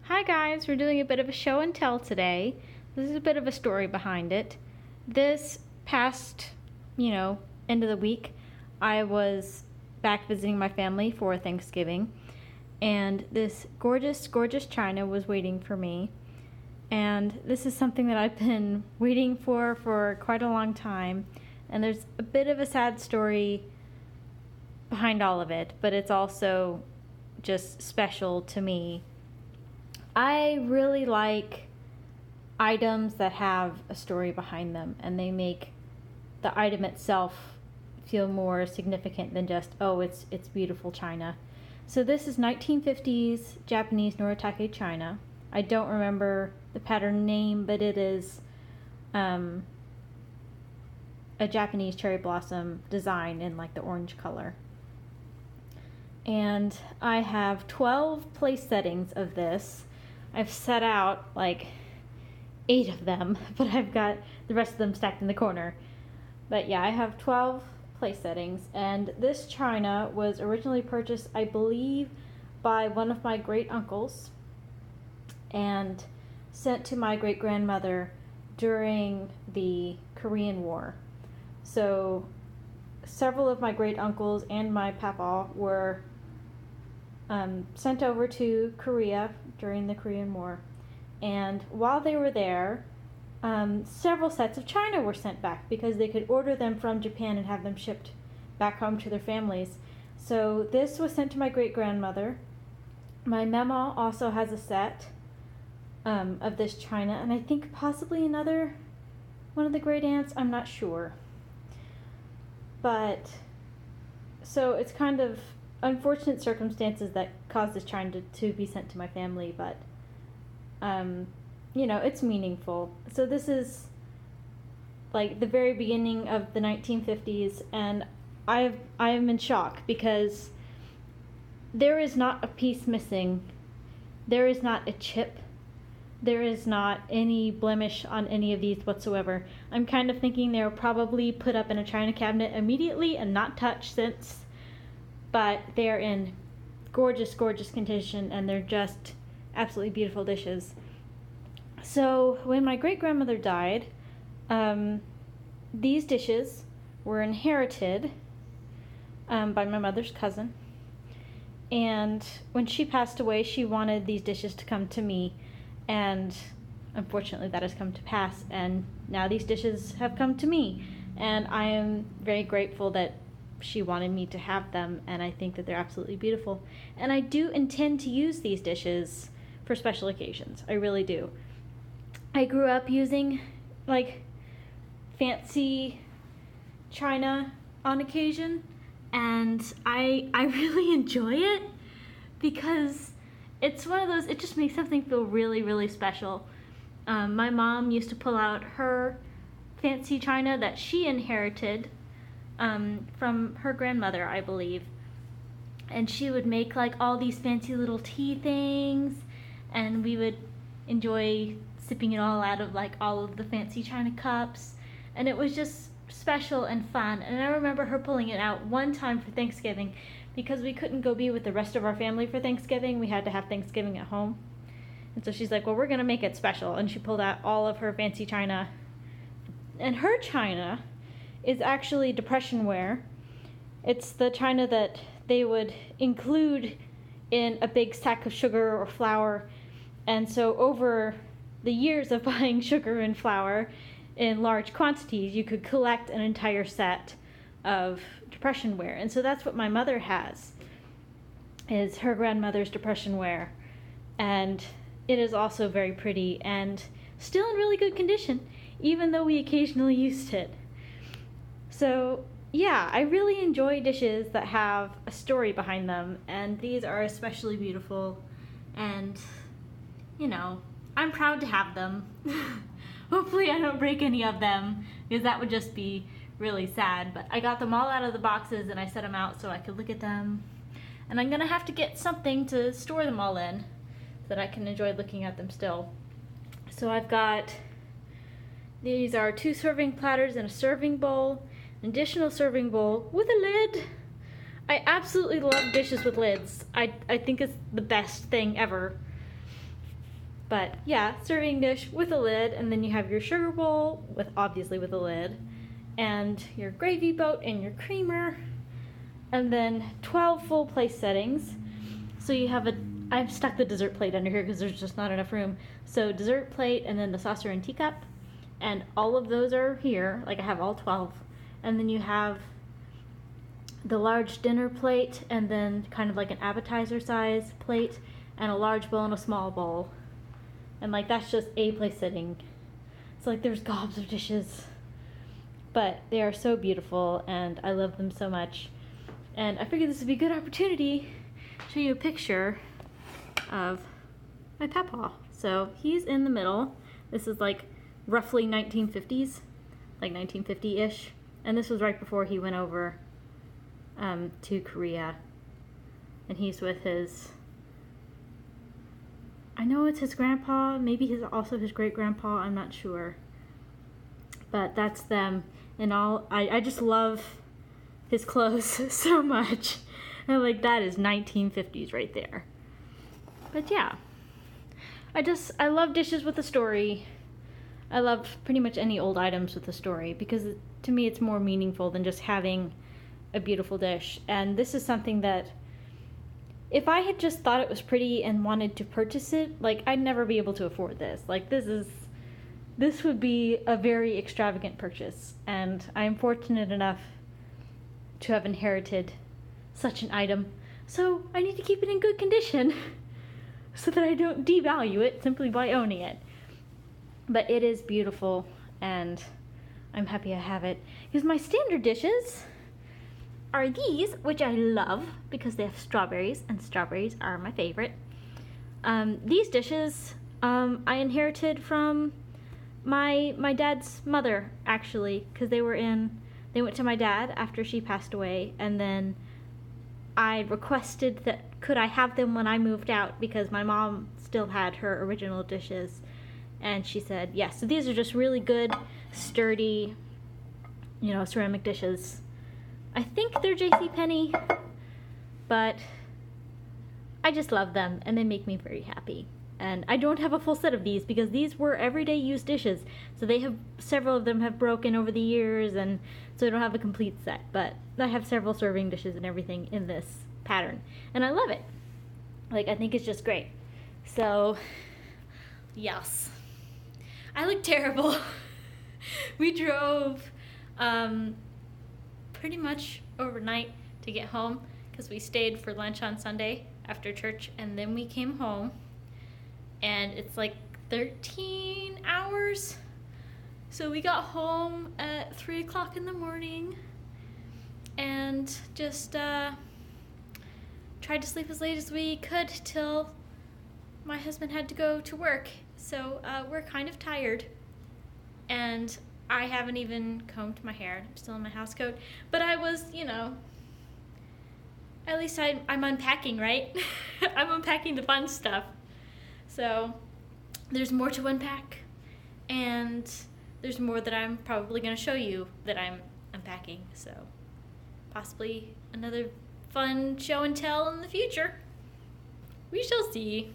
Hi guys, we're doing a bit of a show and tell today. This is a bit of a story behind it. This past, end of the week, I was back visiting my family for Thanksgiving, and this gorgeous, gorgeous china was waiting for me. And this is something that I've been waiting for quite a long time. And there's a bit of a sad story behind all of it, but it's also just special to me. I really like items that have a story behind them, and they make the item itself feel more significant than just, oh, it's beautiful china. So this is 1950s Japanese Noritake china. I don't remember the pattern name, but it is a Japanese cherry blossom design in like the orange color. And I have 12 place settings of this. I've set out like 8 of them, but I've got the rest of them stacked in the corner. But yeah, I have 12 place settings, and this china was originally purchased, I believe, by one of my great uncles and sent to my great grandmother during the Korean War. So several of my great uncles and my papa were sent over to Korea during the Korean War. And while they were there, several sets of china were sent back because they could order them from Japan and have them shipped back home to their families. So this was sent to my great-grandmother. My mama also has a set of this china, and I think possibly another one of the great aunts, I'm not sure. But so it's kind of unfortunate circumstances that caused this china to be sent to my family, but it's meaningful. So this is like the very beginning of the 1950s, and I am in shock because there is not a piece missing. There is not a chip. There is not any blemish on any of these whatsoever. I'm kind of thinking they were probably put up in a china cabinet immediately and not touched since, but they're in gorgeous, gorgeous condition, and they're just absolutely beautiful dishes. So when my great-grandmother died, these dishes were inherited by my mother's cousin, and when she passed away, she wanted these dishes to come to me, and unfortunately that has come to pass, and now these dishes have come to me, and I am very grateful that she wanted me to have them, and I think that they're absolutely beautiful. And I do intend to use these dishes for special occasions. I really do. I grew up using like fancy china on occasion, and I really enjoy it because it's one of those, it just makes something feel really, really special. My mom used to pull out her fancy china that she inherited from her grandmother, I believe. And she would make like all these fancy little tea things, and we would enjoy sipping it all out of like all of the fancy china cups. And it was just special and fun. And I remember her pulling it out one time for Thanksgiving because we couldn't go be with the rest of our family for Thanksgiving. We had to have Thanksgiving at home. And so she's like, well, we're going to make it special. And she pulled out all of her fancy china. And her china is actually Depression ware. It's the china that they would include in a big sack of sugar or flour. And so over the years of buying sugar and flour in large quantities, you could collect an entire set of Depression ware. And so that's what my mother has, is her grandmother's Depression ware. And it is also very pretty and still in really good condition, even though we occasionally used it. So yeah, I really enjoy dishes that have a story behind them, and these are especially beautiful, and I'm proud to have them. Hopefully I don't break any of them, because that would just be really sad, but I got them all out of the boxes and I set them out so I could look at them, and I'm gonna have to get something to store them all in so that I can enjoy looking at them still. So I've got, these are 2 serving platters and a serving bowl, an additional serving bowl with a lid. I absolutely love dishes with lids. I think it's the best thing ever But yeah, serving dish with a lid, and then you have your sugar bowl obviously with a lid, and your gravy boat and your creamer, and then 12 full place settings. So you have I've stuck the dessert plate under here because there's just not enough room. So dessert plate, and then the saucer and teacup, and all of those are here. Like I have all 12, and then you have the large dinner plate, and then kind of like an appetizer size plate, and a large bowl and a small bowl. And like that's just a place setting. So like there's gobs of dishes. But they are so beautiful and I love them so much. And I figured this would be a good opportunity to show you a picture of my papa. So he's in the middle. This is like roughly 1950s, like 1950-ish. And this was right before he went over to Korea. And he's with his, I know it's his grandpa, maybe also his great-grandpa, I'm not sure. But that's them. And I just love his clothes so much. And like that is 1950s right there. But yeah. I love dishes with a story. I love pretty much any old items with a story because to me it's more meaningful than just having a beautiful dish. And this is something that if I had just thought it was pretty and wanted to purchase it, like I'd never be able to afford this. Like this would be a very extravagant purchase, and I am fortunate enough to have inherited such an item. So I need to keep it in good condition so that I don't devalue it simply by owning it. But it is beautiful, and I'm happy I have it. Because my standard dishes are these, which I love because they have strawberries, and strawberries are my favorite. These dishes I inherited from my dad's mother, actually, because they went to my dad after she passed away, and then I requested that could I have them when I moved out because my mom still had her original dishes, and she said yes. So these are just really good, sturdy, ceramic dishes. I think they're JCPenney, but I just love them, and they make me very happy. And I don't have a full set of these because these were everyday use dishes. So several of them have broken over the years, and so I don't have a complete set. But I have several serving dishes and everything in this pattern. And I love it. Like, I think it's just great. So, yes. I look terrible. We drove pretty much overnight to get home because we stayed for lunch on Sunday after church, and then we came home. And it's like 13 hours. So we got home at 3 o'clock in the morning and just tried to sleep as late as we could till my husband had to go to work. So we're kind of tired. And I haven't even combed my hair. I'm still in my house coat. But I was, at least I'm unpacking, right? I'm unpacking the fun stuff. So there's more to unpack, and there's more that I'm probably going to show you that I'm unpacking. So possibly another fun show and tell in the future. We shall see.